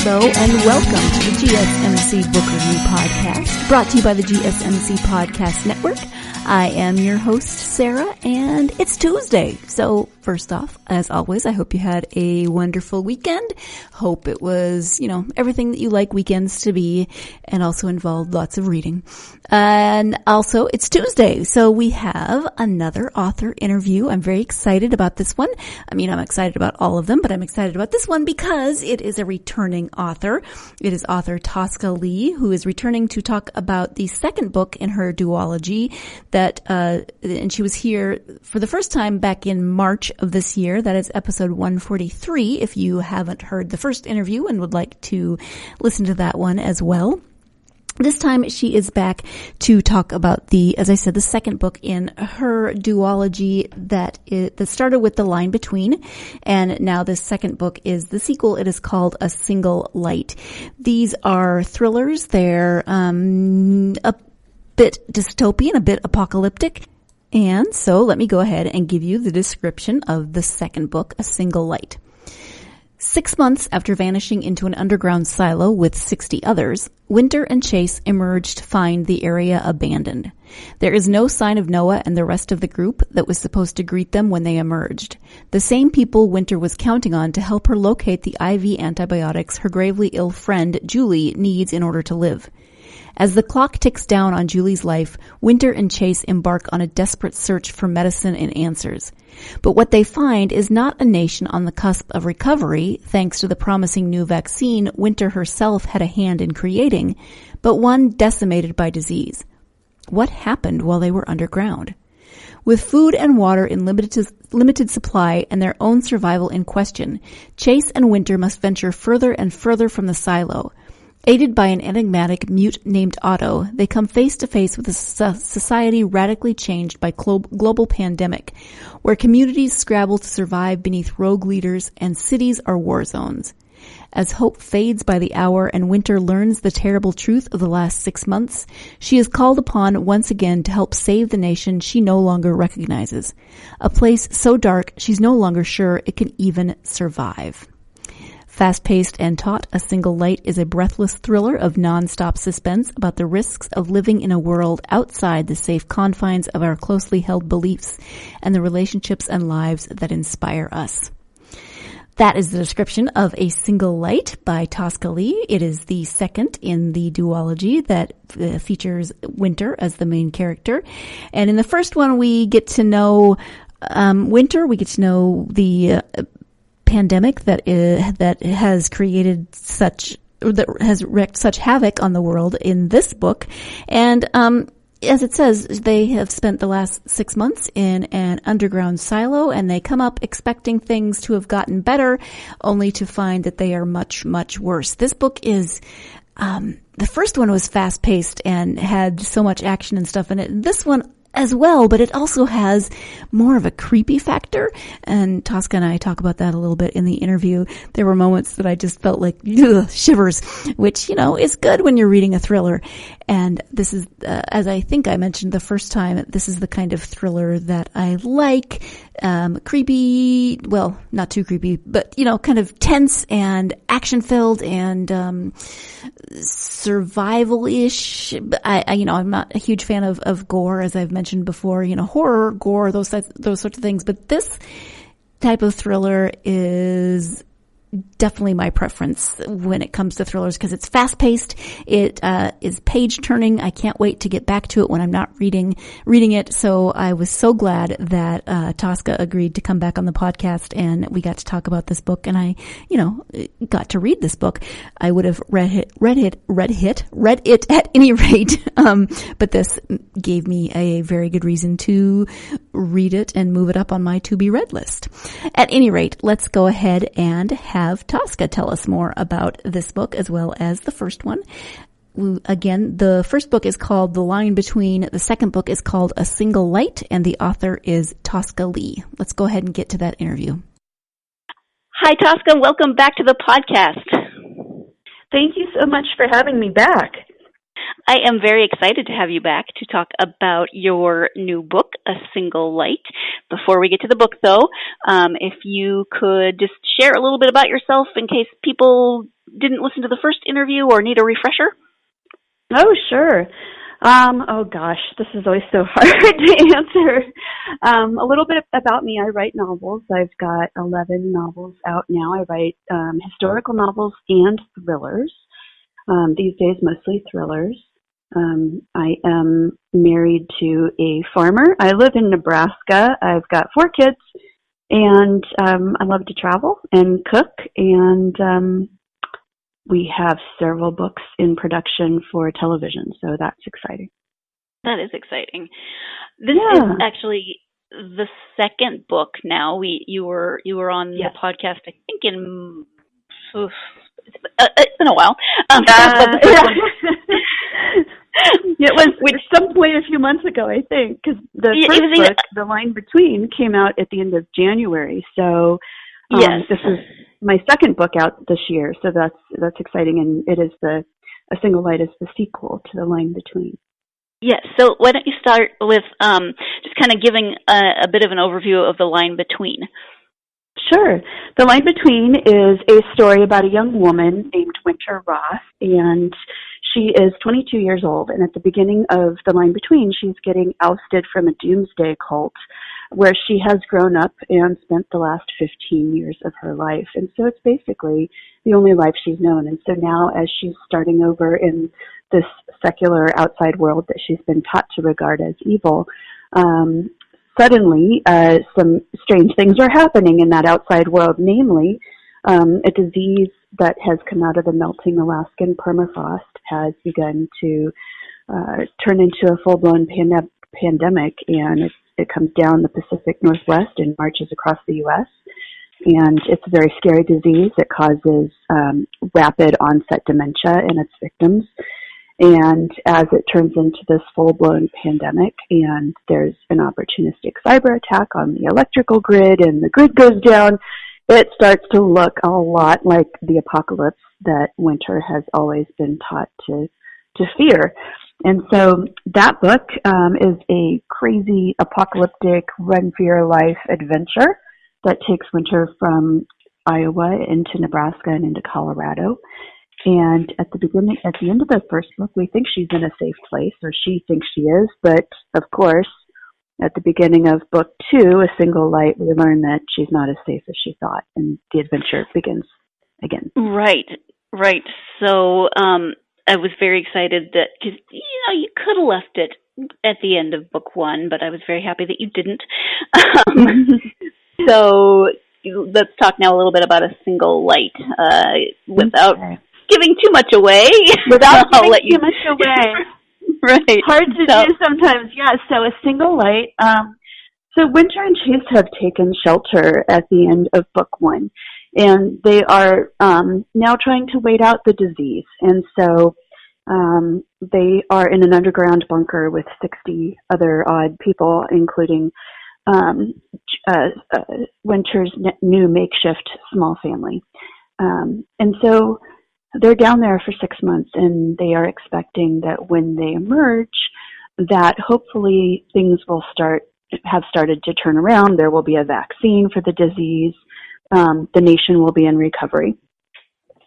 Hello and welcome to the GSMC Book Review Podcast, brought to you by the GSMC Podcast Network. I am your host, Sarah, and it's Tuesday. So first off, as always, I hope you had a wonderful weekend. Hope it was, everything that you like weekends to be, and also involved lots of reading. And also, it's Tuesday, so we have another author interview. I'm very excited about this one. I'm excited about all of them, but I'm excited about this one because it is a returning author. It is author Tosca Lee, who is returning to talk about the second book in her duology and she was here for the first time back in March of this year. That is episode 143, if you haven't heard the first interview and would like to listen to that one as well. This time she is back to talk about the second book in her duology that started with The Line Between, and now this second book is the sequel. It is called A Single Light. These are thrillers. They're a bit dystopian, a bit apocalyptic. And so let me go ahead and give you the description of the second book, A Single Light. 6 months after vanishing into an underground silo with 60 others, Winter and Chase emerge to find the area abandoned. There is no sign of Noah and the rest of the group that was supposed to greet them when they emerged. The same people Winter was counting on to help her locate the IV antibiotics her gravely ill friend Julie needs in order to live. As the clock ticks down on Julie's life, Winter and Chase embark on a desperate search for medicine and answers. But what they find is not a nation on the cusp of recovery, thanks to the promising new vaccine Winter herself had a hand in creating, but one decimated by disease. What happened while they were underground? With food and water in limited supply and their own survival in question, Chase and Winter must venture further and further from the silo. Aided by an enigmatic mute named Otto, they come face to face with a society radically changed by global pandemic, where communities scrabble to survive beneath rogue leaders and cities are war zones. As hope fades by the hour and Winter learns the terrible truth of the last 6 months, she is called upon once again to help save the nation she no longer recognizes. A place so dark she's no longer sure it can even survive. Fast-paced and taut, A Single Light is a breathless thriller of non-stop suspense about the risks of living in a world outside the safe confines of our closely held beliefs and the relationships and lives that inspire us. That is the description of A Single Light by Tosca Lee. It is the second in the duology that features Winter as the main character. And in the first one, we get to know Winter. We get to know the pandemic that has wreaked such havoc on the world in this book. And as it says, they have spent the last 6 months in an underground silo, and they come up expecting things to have gotten better, only to find that they are much, much worse. This book is the first one was fast-paced and had so much action and stuff in it. This one as well, but it also has more of a creepy factor, and Tosca and I talk about that a little bit in the interview. There were moments that I just felt like shivers, which, is good when you're reading a thriller. And this is, as I think I mentioned the first time, this is the kind of thriller that I like. Creepy, well, not too creepy, but, kind of tense and action-filled and survival-ish. I'm not a huge fan of gore, as I've mentioned before, horror, gore, those sorts of things. But this type of thriller is definitely my preference when it comes to thrillers because it's fast-paced. It is page-turning. I can't wait to get back to it when I'm not reading it. So I was so glad that Tosca agreed to come back on the podcast, and we got to talk about this book. And I, got to read this book. I would have read it at any rate. But this gave me a very good reason to read it and move it up on my to-be-read list. At any rate, let's go ahead and have Tosca tell us more about this book as well as the first one. Again, the first book is called The Line Between. The second book is called A Single Light, and the author is Tosca Lee. Let's go ahead and get to that interview. Hi, Tosca. Welcome back to the podcast. Thank you so much for having me back. I am very excited to have you back to talk about your new book, A Single Light. Before we get to the book, though, if you could just share a little bit about yourself in case people didn't listen to the first interview or need a refresher. Oh, sure. Oh gosh, this is always so hard to answer. A little bit about me. I write novels. I've got 11 novels out now. I write historical novels and thrillers. These days, mostly thrillers. I am married to a farmer. I live in Nebraska. I've got 4 kids, and I love to travel and cook, and we have several books in production for television, so that's exciting. That is exciting. This is actually the second book now. You were on the podcast, I think, in it's been a while. It was at some point a few months ago, I think, because the first book, The Line Between, came out at the end of January. So yes, this is my second book out this year. So that's exciting, and it is A Single Light is the sequel to The Line Between. Yes. So why don't you start with just kind of giving a bit of an overview of The Line Between? Sure. The Line Between is a story about a young woman named Winter Roth, and she is 22 years old. And at the beginning of The Line Between, she's getting ousted from a doomsday cult where she has grown up and spent the last 15 years of her life. And so it's basically the only life she's known. And so now, as she's starting over in this secular outside world that she's been taught to regard as evil, suddenly, some strange things are happening in that outside world, namely, a disease that has come out of the melting Alaskan permafrost has begun to turn into a full-blown pandemic, and it comes down the Pacific Northwest and marches across the U.S., and it's a very scary disease. It causes rapid onset dementia in its victims. And as it turns into this full-blown pandemic and there's an opportunistic cyber attack on the electrical grid and the grid goes down, it starts to look a lot like the apocalypse that Winter has always been taught to fear. And so that book is a crazy apocalyptic run-for-your-life adventure that takes Winter from Iowa into Nebraska and into Colorado. And at the end of the first book, we think she's in a safe place, or she thinks she is. But of course, at the beginning of book 2, A Single Light, we learn that she's not as safe as she thought, and the adventure begins again. Right. So I was very excited that, because you could have left it at the end of book 1, but I was very happy that you didn't. So let's talk now a little bit about A Single Light without giving too much away. Without giving too much away. Right. Hard to do sometimes, yeah. So A Single Light. So Winter and Chase have taken shelter at the end of book 1, and they are now trying to wait out the disease. And so they are in an underground bunker with 60 other odd people, including Winter's new makeshift small family. And so they're down there for 6 months, and they are expecting that when they emerge, that hopefully things will have started to turn around. There will be a vaccine for the disease. The nation will be in recovery.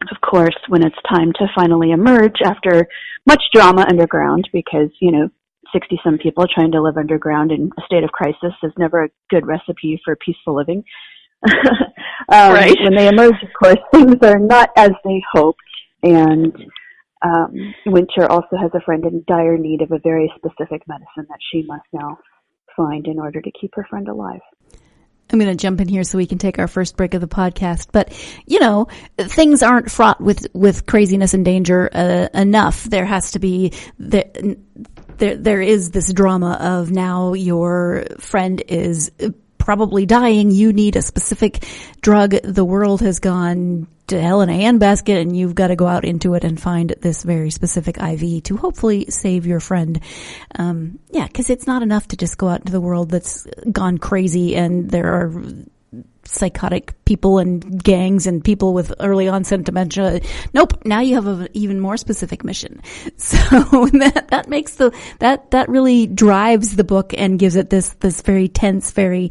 Of course, when it's time to finally emerge after much drama underground, because, 60-some people trying to live underground in a state of crisis is never a good recipe for peaceful living. Right. When they emerge, of course, things are not as they hoped. And Winter also has a friend in dire need of a very specific medicine that she must now find in order to keep her friend alive. I'm going to jump in here so we can take our first break of the podcast. But, things aren't fraught with craziness and danger enough. There has to be there is this drama of now your friend is probably dying. You need a specific drug. The world has gone to hell in a handbasket, and you've got to go out into it and find this very specific IV to hopefully save your friend. Because it's not enough to just go out into the world that's gone crazy and there are psychotic people and gangs and people with early onset dementia. Nope. Now you have an even more specific mission. So that makes that really drives the book and gives it this very tense, very,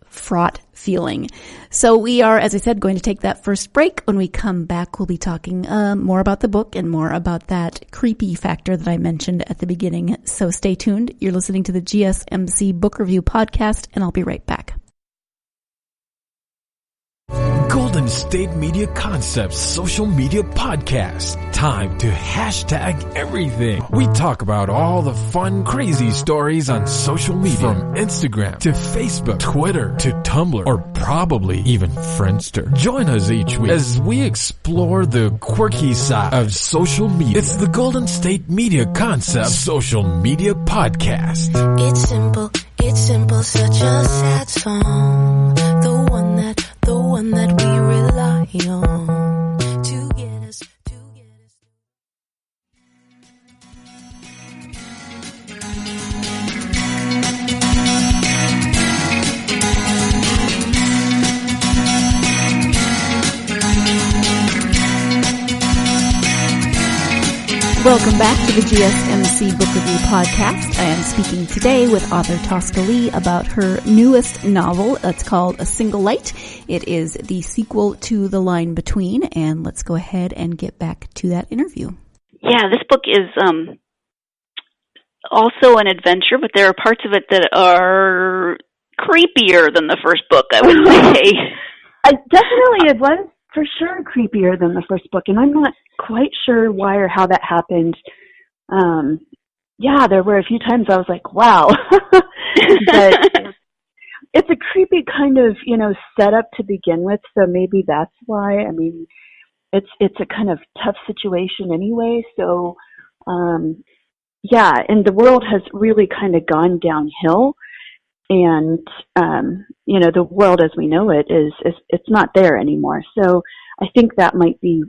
fraught feeling. So we are, as I said, going to take that first break. When we come back, we'll be talking more about the book and more about that creepy factor that I mentioned at the beginning. So stay tuned. You're listening to the GSMC Book Review Podcast, and I'll be right back. Golden State Media Concepts Social Media Podcast. Time to hashtag everything. We talk about all the fun, crazy stories on social media. From Instagram to Facebook, Twitter to Tumblr, or probably even Friendster. Join us each week as we explore the quirky side of social media. It's the Golden State Media Concepts Social Media Podcast. It's simple, such a sad song. The one that we rely on to get us. Welcome back to the GSMC Book Review Podcast. I am speaking today with author Tosca Lee about her newest novel. It's called A Single Light. It is the sequel to The Line Between, and let's go ahead and get back to that interview. Yeah, this book is also an adventure, but there are parts of it that are creepier than the first book, I would say. It was for sure creepier than the first book, and I'm not quite sure why or how that happened. There were a few times I was like, wow. But it's a creepy kind of, setup to begin with, so maybe that's why. I mean, it's a kind of tough situation anyway, so and the world has really kind of gone downhill. And, the world as we know it it's not there anymore. So I think that might be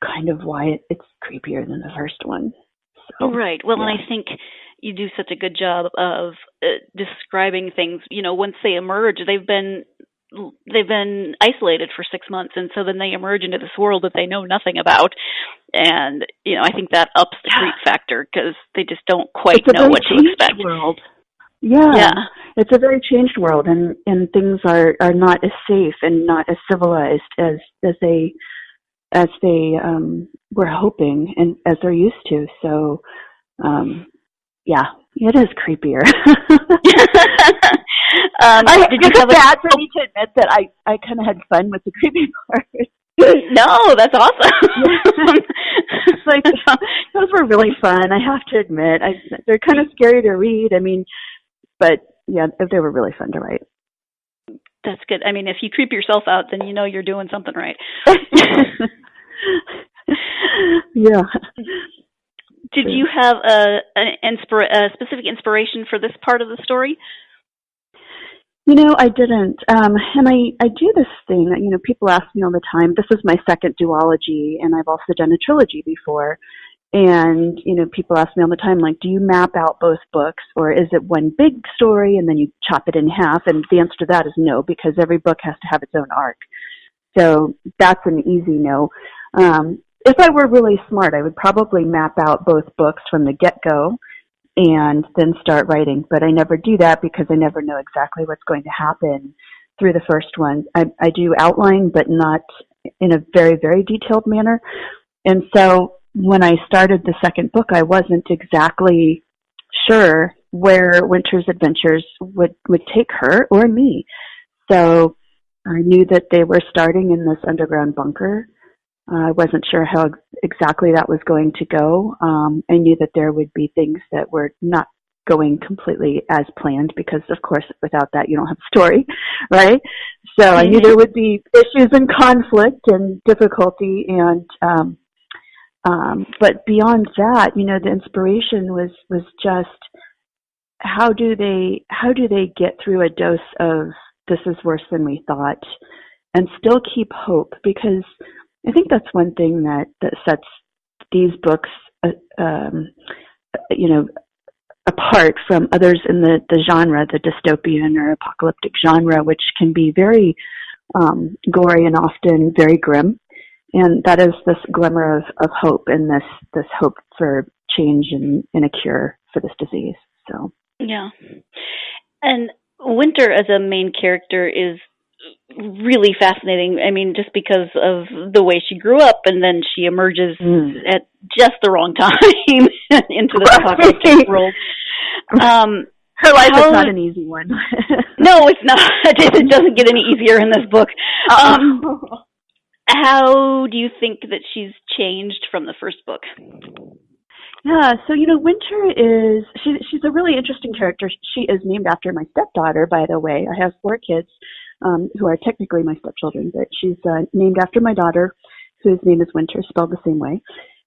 kind of why it's creepier than the first one. So, right. Well, yeah. And I think you do such a good job of describing things. Once they emerge, they've been isolated for 6 months, and so then they emerge into this world that they know nothing about. And, I think that ups the creep factor because they just don't quite know what to expect. World. Yeah, it's a very changed world, and things are not as safe and not as civilized as they were hoping and as they're used to. So, it is creepier. Did you have bad for me to admit that I kind of had fun with the creepy part. No, that's awesome. It's like those were really fun. I have to admit, they're kind of scary to read. I mean. But, they were really fun to write. That's good. I mean, if you creep yourself out, then you're doing something right. Yeah. Did you have a specific inspiration for this part of the story? I didn't. And I do this thing, people ask me all the time. This is my second duology, and I've also done a trilogy before. And, people ask me all the time, like, do you map out both books, or is it one big story and then you chop it in half? And the answer to that is no, because every book has to have its own arc. So that's an easy no. If I were really smart, I would probably map out both books from the get-go and then start writing. But I never do that because I never know exactly what's going to happen through the first one. I do outline, but not in a very, very detailed manner. And so when I started the second book, I wasn't exactly sure where Winter's adventures would take her or me. So I knew that they were starting in this underground bunker. I wasn't sure how exactly that was going to go. I knew that there would be things that were not going completely as planned because, of course, without that, you don't have a story, right? So I knew there would be issues and conflict and difficulty and but beyond that, the inspiration was just how do they get through a dose of this is worse than we thought and still keep hope? Because I think that's one thing that sets these books, apart from others in the genre, the dystopian or apocalyptic genre, which can be very gory and often very grim. And that is this glimmer of hope and this hope for change and a cure for this disease. So yeah. And Winter as a main character is really fascinating. I mean, just because of the way she grew up, and then she emerges at just the wrong time into the apocalyptic world. Her life is not an easy one. No, it's not. It doesn't get any easier in this book. How do you think that she's changed from the first book? Yeah, so, Winter is, she's a really interesting character. She is named after my stepdaughter, by the way. I have 4 kids who are technically my stepchildren, but she's named after my daughter, whose name is Winter, spelled the same way.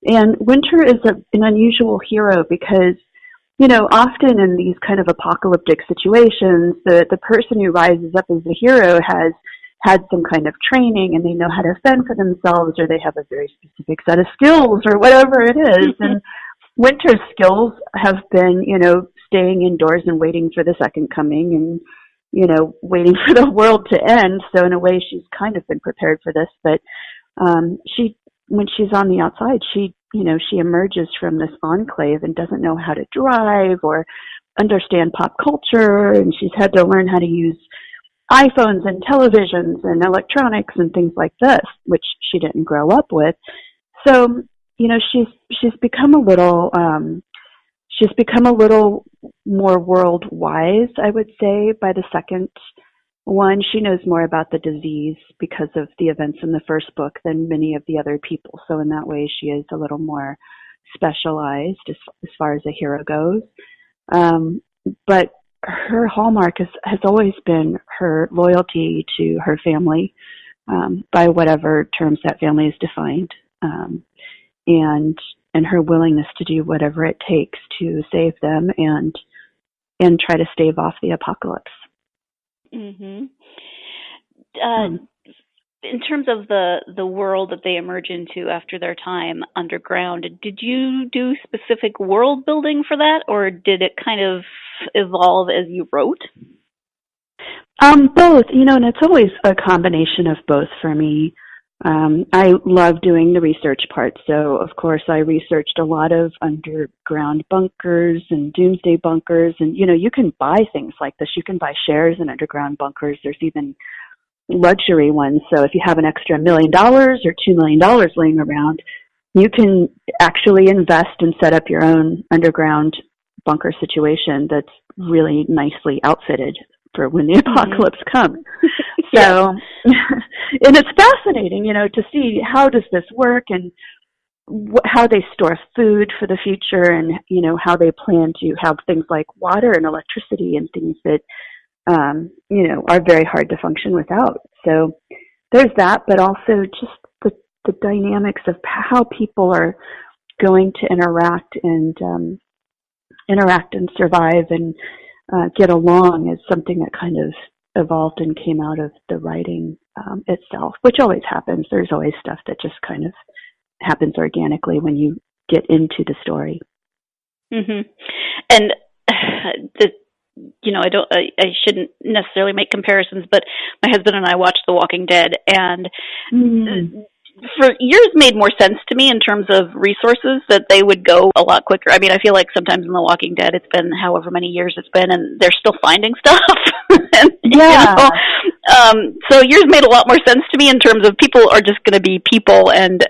And Winter is an unusual hero because, often in these kind of apocalyptic situations, the person who rises up as the hero has had some kind of training and they know how to fend for themselves, or they have a very specific set of skills or whatever it is. And Winter's skills have been, staying indoors and waiting for the second coming and, waiting for the world to end. So in a way, she's kind of been prepared for this. But when she's on the outside, she emerges from this enclave and doesn't know how to drive or understand pop culture. And she's had to learn how to use iPhones and televisions and electronics and things like this, which she didn't grow up with. So, she's become a little more world wise, I would say, by the second one. She knows more about the disease because of the events in the first book than many of the other people. So in that way, she is a little more specialized as far as a hero goes. But her hallmark has always been her loyalty to her family, by whatever terms that family is defined, and her willingness to do whatever it takes to save them and try to stave off the apocalypse. Mm-hmm. In terms of the world that they emerge into after their time underground, did you do specific world building for that, or did it kind of evolve as you wrote? Both, and it's always a combination of both for me. I love doing the research part. So, of course, I researched a lot of underground bunkers and doomsday bunkers. And, you can buy things like this. You can buy shares in underground bunkers. There's even luxury ones. So if you have an extra $1 million or $2 million laying around, you can actually invest and set up your own underground bunker situation that's really nicely outfitted for when the apocalypse comes. So, and it's fascinating, to see how does this work and how they store food for the future and, how they plan to have things like water and electricity and things that, are very hard to function without. So there's that, but also just the dynamics of how people are going to interact and survive and get along is something that kind of evolved and came out of the writing itself, which always happens. There's always stuff that just kind of happens organically when you get into the story. Mm-hmm. And I shouldn't necessarily make comparisons, but my husband and I watched The Walking Dead, and for years made more sense to me in terms of resources that they would go a lot quicker. I mean, I feel like sometimes in The Walking Dead, it's been however many years it's been, and they're still finding stuff. And, yeah. So yours made a lot more sense to me in terms of people are just going to be people, and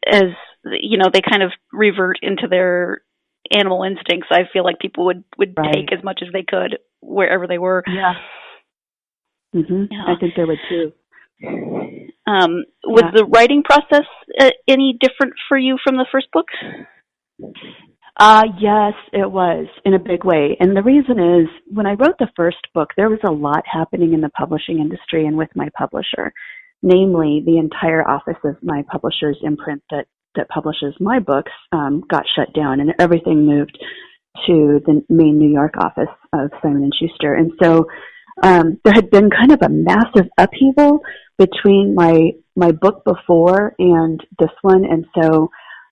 as they kind of revert into their animal instincts. I feel like people would right. take as much as they could wherever they were. Yeah. Mm-hmm. Yeah. I think they would too. Was the writing process any different for you from the first book? Yes, it was, in a big way. And the reason is, when I wrote the first book, there was a lot happening in the publishing industry and with my publisher. Namely, the entire office of my publisher's imprint that publishes my books got shut down, and everything moved to the main New York office of Simon & Schuster. And so there had been kind of a massive upheaval between my book before and this one. And so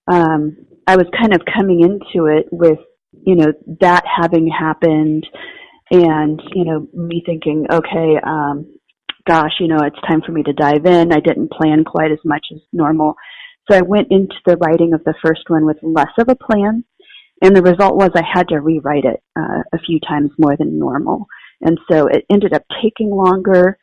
I was kind of coming into it with that having happened and, me thinking, okay, gosh, it's time for me to dive in. I didn't plan quite as much as normal. So I went into the writing of the first one with less of a plan. And the result was I had to rewrite it a few times more than normal. And so it ended up taking longer.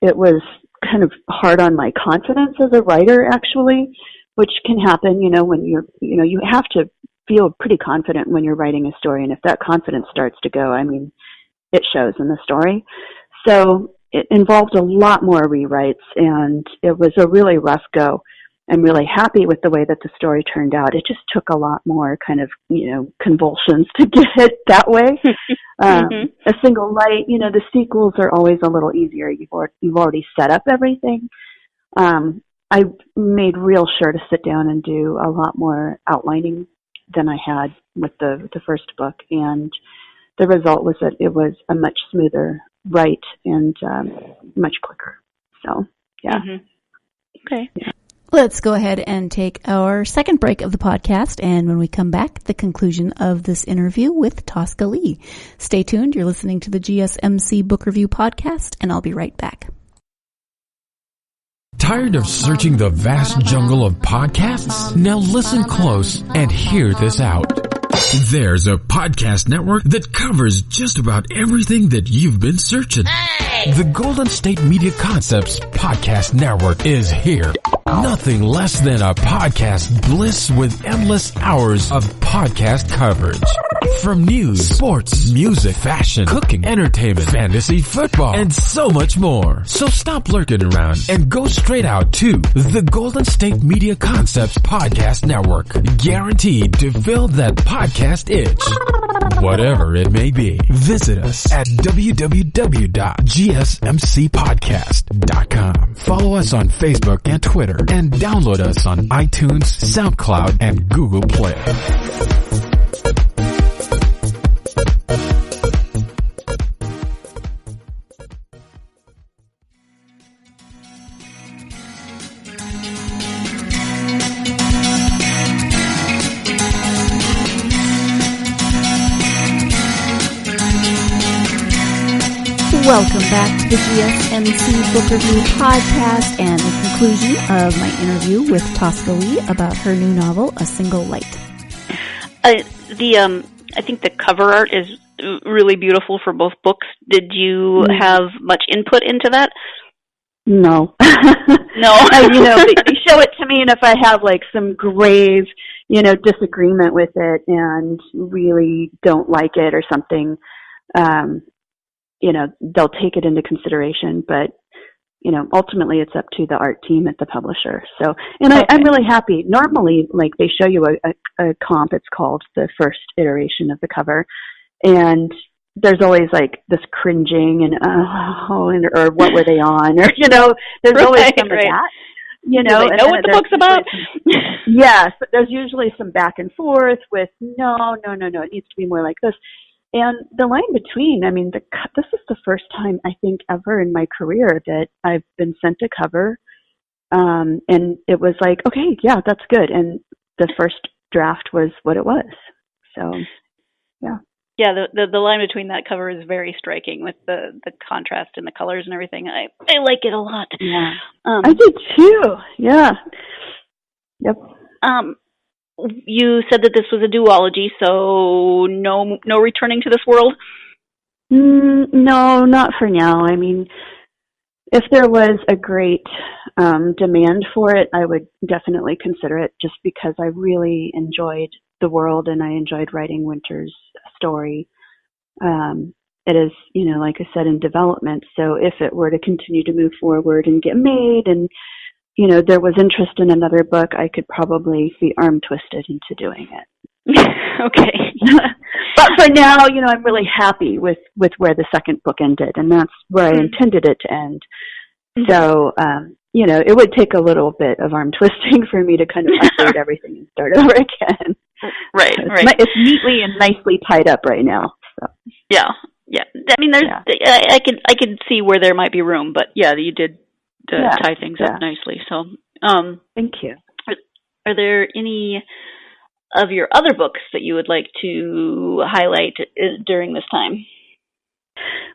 It was kind of hard on my confidence as a writer, actually, which can happen, when you have to feel pretty confident when you're writing a story. And if that confidence starts to go, it shows in the story. So it involved a lot more rewrites, and it was a really rough go. I'm really happy with the way that the story turned out. It just took a lot more kind of, convulsions to get it that way. A single light, the sequels are always a little easier. You've already set up everything. I made real sure to sit down and do a lot more outlining than I had with the first book. And the result was that it was a much smoother write and much quicker. So, yeah. Okay. Yeah. Let's go ahead and take our second break of the podcast, and when we come back, the conclusion of this interview with Tosca Lee. Stay tuned. You're listening to the GSMC Book Review Podcast, and I'll be right back. Tired of searching the vast jungle of podcasts? Now listen close and hear this out. There's a podcast network that covers just about everything that you've been searching. The Golden State Media Concepts Podcast Network is here. Nothing less than a podcast bliss with endless hours of podcast coverage. From news, sports, music, fashion, cooking, entertainment, fantasy, football, and so much more. So stop lurking around and go straight out to the Golden State Media Concepts Podcast Network. Guaranteed to fill that podcast itch. Whatever it may be. Visit us at www.gsmcpodcast.com. Follow us on Facebook and Twitter, and download us on iTunes, SoundCloud, and Google Play. Welcome back to the GSMC Book Review Podcast and the conclusion of my interview with Tosca Lee about her new novel, A Single Light. I think the cover art is really beautiful for both books. Did you have much input into that? No. No. They show it to me, and if I have some grave, disagreement with it and really don't like it or something, they'll take it into consideration, but, ultimately it's up to the art team at the publisher. So, and okay. I'm really happy. Normally, they show you a comp, it's called the first iteration of the cover, and there's always this cringing and, or what were they on? Or, there's always some of that. Do they know what the book's about? Yes, but there's usually some back and forth with, no, it needs to be more like this. And the line between, this is the first time I think ever in my career that I've been sent a cover, and it was okay, yeah, that's good. And the first draft was what it was. So, yeah. Yeah, the line between that cover is very striking with the contrast and the colors and everything. I like it a lot. Yeah, I did too. Yeah. Yep. You said that this was a duology, so no returning to this world? No, not for now. If there was a great demand for it, I would definitely consider it, just because I really enjoyed the world and I enjoyed writing Winter's story. It is, like I said, in development. So if it were to continue to move forward and get made and there was interest in another book, I could probably be arm twisted into doing it. Okay. But for now, I'm really happy with where the second book ended, and that's where I intended it to end. So, it would take a little bit of arm twisting for me to kind of update everything and start over again. Right. It's neatly and nicely tied up right now. So. Yeah. I can see where there might be room, but yeah, you did tie things up nicely. So, thank you. Are there any of your other books that you would like to highlight during this time?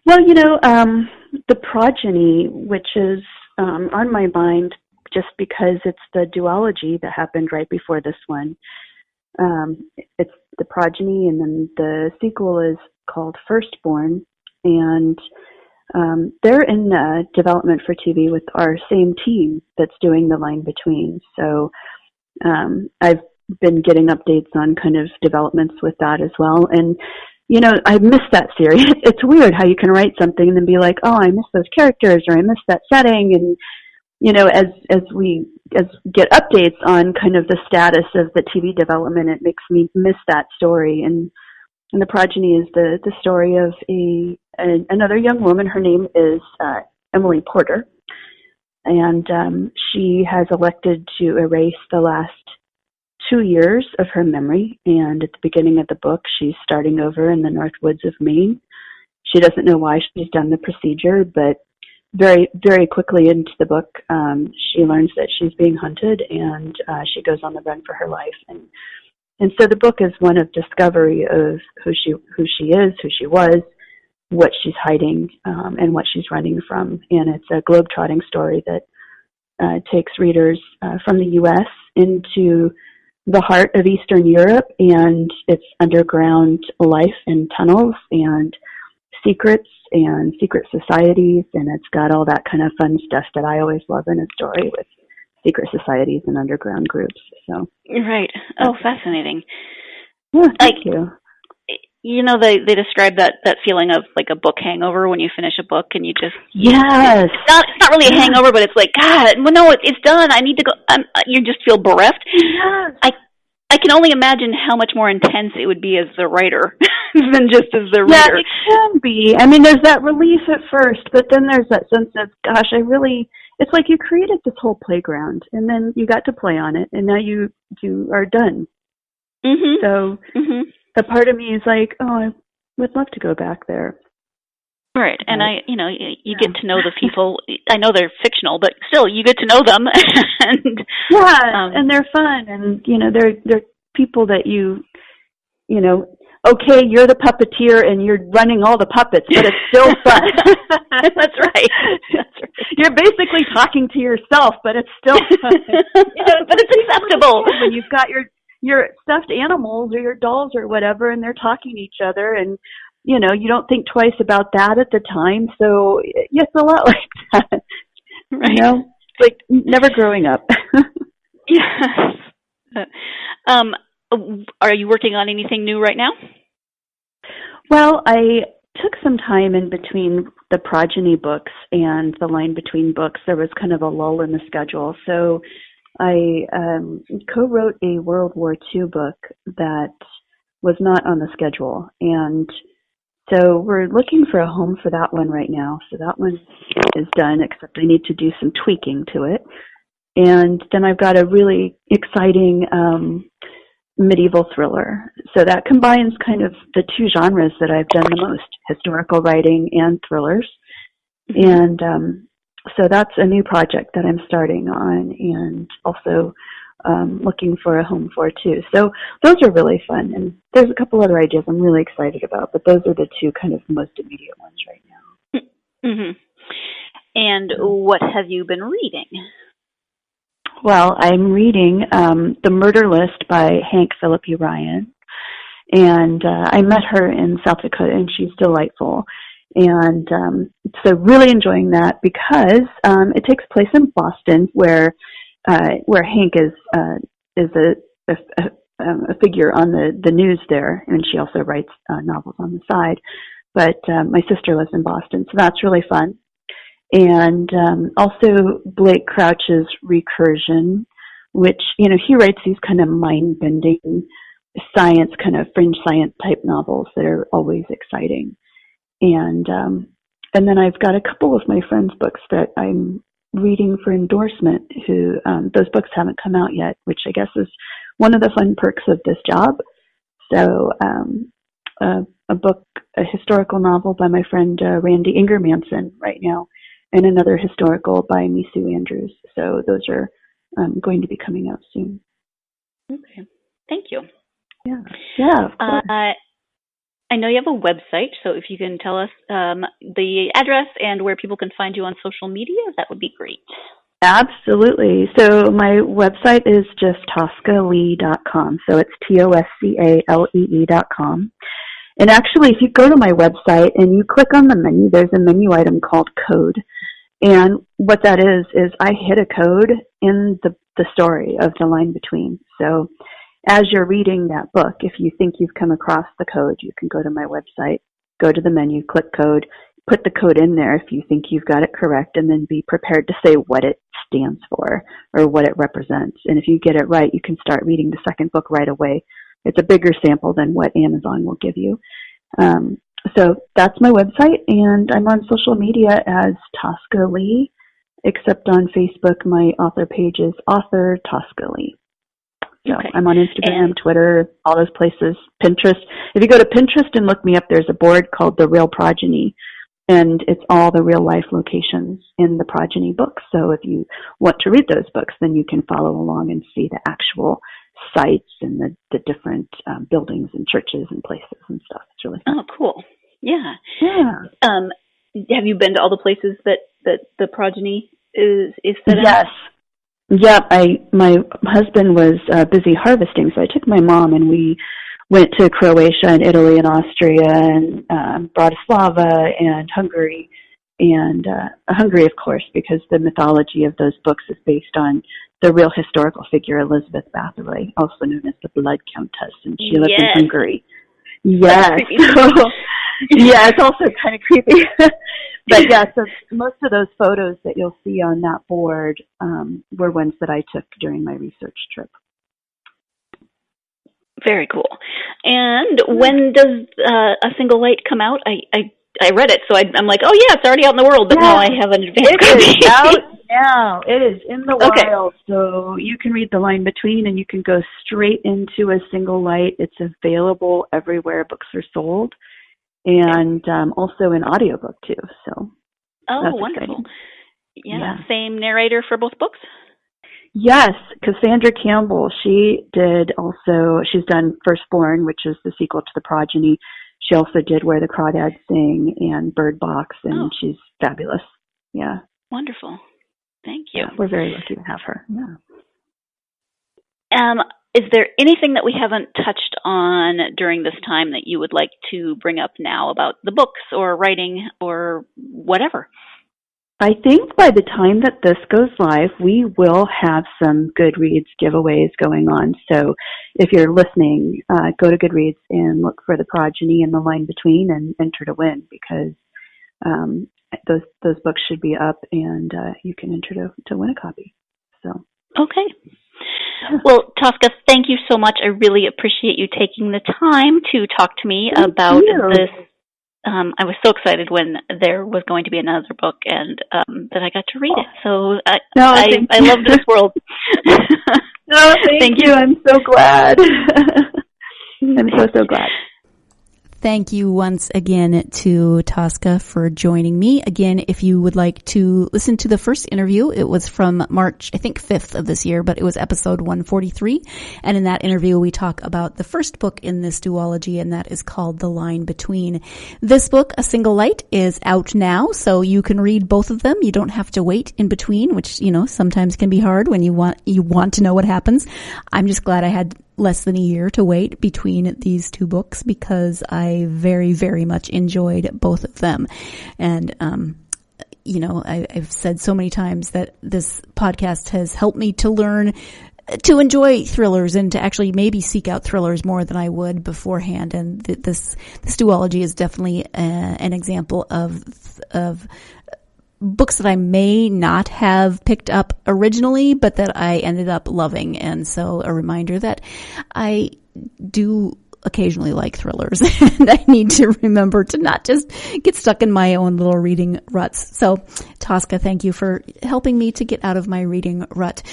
Well, The Progeny, which is on my mind just because it's the duology that happened right before this one. It's The Progeny, and then the sequel is called Firstborn, and they're in development for TV with our same team that's doing The Line Between. So I've been getting updates on kind of developments with that as well. And, I miss that series. It's weird how you can write something and then be like, oh, I miss those characters, or I miss that setting. And, as we get updates on kind of the status of the TV development, it makes me miss that story. And The Progeny is the story of another young woman. Her name is Emily Porter, and she has elected to erase the last 2 years of her memory. And at the beginning of the book, she's starting over in the North Woods of Maine. She doesn't know why she's done the procedure, but very, very quickly into the book, she learns that she's being hunted, and she goes on the run for her life. And so the book is one of discovery of who she is, who she was, what she's hiding, and what she's running from. And it's a globetrotting story that takes readers from the U.S. into the heart of Eastern Europe and its underground life in tunnels and secrets and secret societies. And it's got all that kind of fun stuff that I always love in a story, with secret societies and underground groups. So right. Oh, fascinating. Yeah, thank you. They describe that feeling of like a book hangover when you finish a book and you just yes. It's not really a hangover, but it's like, God, well, no, it's done. I need to go. You just feel bereft. Yes. I can only imagine how much more intense it would be as the writer than just as the reader. Yeah, it can be. I mean, there's that relief at first, but then there's that sense of, gosh, it's like you created this whole playground, and then you got to play on it, and now you are done. Mm-hmm. So a part of me is like, oh, I would love to go back there. Right, and you get to know the people. I know they're fictional, but still, you get to know them. And and they're fun, and they're people that okay, you're the puppeteer and you're running all the puppets, but it's still fun. That's right. You're basically talking to yourself, but it's still fun. But it's acceptable when you've got your stuffed animals or your dolls or whatever, and they're talking to each other, and you don't think twice about that at the time. So it's a lot like that. Right. Like never growing up. Yes. Are you working on anything new right now? Well, I took some time in between the Progeny books and the Line Between books. There was kind of a lull in the schedule. So I co-wrote a World War II book that was not on the schedule. And so we're looking for a home for that one right now. So that one is done, except I need to do some tweaking to it. And then I've got a really exciting medieval thriller. So that combines kind of the two genres that I've done the most, historical writing and thrillers. And so that's a new project that I'm starting on, and also looking for a home for too. So those are really fun. And there's a couple other ideas I'm really excited about, but those are the two kind of most immediate ones right now. Mm-hmm. And what have you been reading? Well, I'm reading The Murder List by Hank Philippi Ryan. And I met her in South Dakota, and she's delightful. And so really enjoying that because it takes place in Boston, where Hank is a figure on the news there, and she also writes novels on the side. But my sister lives in Boston, so that's really fun. And also Blake Crouch's Recursion, which, he writes these kind of mind-bending science, kind of fringe science type novels that are always exciting. And then I've got a couple of my friends' books that I'm reading for endorsement, who those books haven't come out yet, which I guess is one of the fun perks of this job. So a historical novel by my friend Randy Ingermanson right now, and another historical by Misu Andrews. So those are going to be coming out soon. Okay. Thank you. Yeah, of course. I know you have a website, so if you can tell us the address and where people can find you on social media, that would be great. Absolutely. So my website is just toscalee.com. So it's TOSCALEE.com. And actually, if you go to my website and you click on the menu, there's a menu item called Code. And what that is I hit a code in the story of The Line Between. So as you're reading that book, if you think you've come across the code, you can go to my website, go to the menu, click code, put the code in there if you think you've got it correct, and then be prepared to say what it stands for or what it represents. And if you get it right, you can start reading the second book right away. It's a bigger sample than what Amazon will give you. So that's my website, and I'm on social media as Tosca Lee, except on Facebook, my author page is Author Tosca Lee. So okay. I'm on Instagram, Twitter, all those places, Pinterest. If you go to Pinterest and look me up, there's a board called The Real Progeny, and it's all the real life locations in the Progeny books. So if you want to read those books, then you can follow along and see the actual sites and the different buildings and churches and places and stuff. It's really fun. Oh, cool. Yeah. Yeah. Have you been to all the places that the Progeny is set in? Yes. Yeah, my husband was busy harvesting, so I took my mom and we went to Croatia and Italy and Austria and Bratislava and Hungary. And Hungary, of course, because the mythology of those books is based on the real historical figure, Elizabeth Bathory, also known as the Blood Countess, and she lived in Hungary. Yes. Yeah, it's also kind of creepy. But yeah, so most of those photos that you'll see on that board were ones that I took during my research trip. Very cool. And when does A Single Light come out? I read it, so I'm like, oh yeah, it's already out in the world, but now I have an advance copy. It is out now. It is in the wild, so you can read The Line Between, and you can go straight into A Single Light. It's available everywhere books are sold, and also in audiobook too. So, wonderful. Yeah, same narrator for both books? Yes, Cassandra Campbell. She's done Firstborn, which is the sequel to The Progeny. She also did Where the Crawdads Sing and Bird Box, and she's fabulous. Yeah. Wonderful. Thank you. Yeah, we're very lucky to have her. Yeah. Is there anything that we haven't touched on during this time that you would like to bring up now about the books or writing or whatever? I think by the time that this goes live, we will have some Goodreads giveaways going on. So if you're listening, go to Goodreads and look for The Progeny and The Line Between and enter to win, because those books should be up, and you can enter to win a copy. So okay. Well, Tosca, thank you so much. I really appreciate you taking the time to talk to me about this. I was so excited when there was going to be another book, and that I got to read it. So I love this world. No, thank you. I'm so glad. I'm so glad. Thank you once again to Tosca for joining me. Again, if you would like to listen to the first interview, it was from March, I think 5th of this year, but it was episode 143. And in that interview, we talk about the first book in this duology, and that is called The Line Between. This book, A Single Light, is out now, so you can read both of them. You don't have to wait in between, which, sometimes can be hard when you want to know what happens. I'm just glad I had less than a year to wait between these two books, because I very, very much enjoyed both of them. And, I've said so many times that this podcast has helped me to learn to enjoy thrillers and to actually maybe seek out thrillers more than I would beforehand. And this duology is definitely an example of books that I may not have picked up originally, but that I ended up loving. And so a reminder that I do occasionally like thrillers, and I need to remember to not just get stuck in my own little reading ruts. So Tosca, thank you for helping me to get out of my reading rut,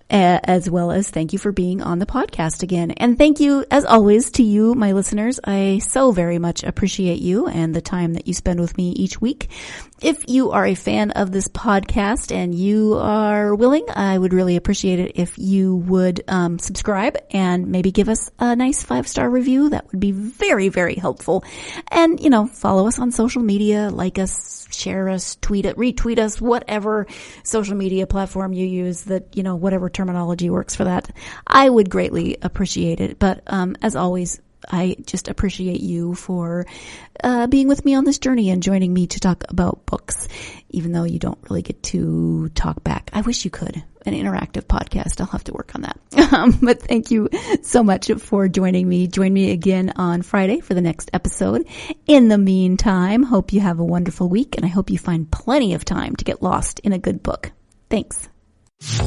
as well as thank you for being on the podcast again. And thank you, as always, to you, my listeners. I so very much appreciate you and the time that you spend with me each week. If you are a fan of this podcast and you are willing, I would really appreciate it if you would subscribe and maybe give us a nice 5-star review. That would be very, very helpful. And, follow us on social media, like us, share us, tweet it, retweet us, whatever social media platform you use that, whatever terminology works for that. I would greatly appreciate it. But as always, I just appreciate you for being with me on this journey and joining me to talk about books, even though you don't really get to talk back. I wish you could. An interactive podcast. I'll have to work on that. But thank you so much for joining me. Join me again on Friday for the next episode. In the meantime, hope you have a wonderful week, and I hope you find plenty of time to get lost in a good book. Thanks.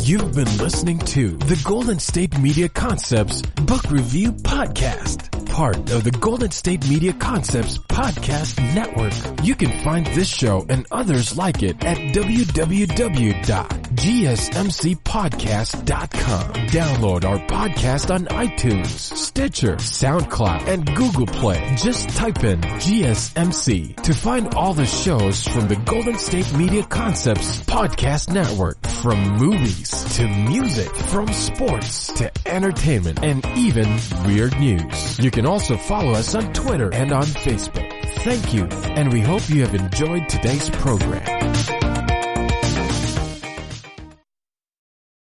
You've been listening to the Golden State Media Concepts Book Review Podcast, part of the Golden State Media Concepts Podcast Network. You can find this show and others like it at www.gsmcpodcast.com. Download our podcast on iTunes, Stitcher, SoundCloud, and Google Play. Just type in GSMC to find all the shows from the Golden State Media Concepts Podcast Network, from movies to music, from sports to entertainment, and even weird news. You can also follow us on Twitter and on Facebook. Thank you, and we hope you have enjoyed today's program.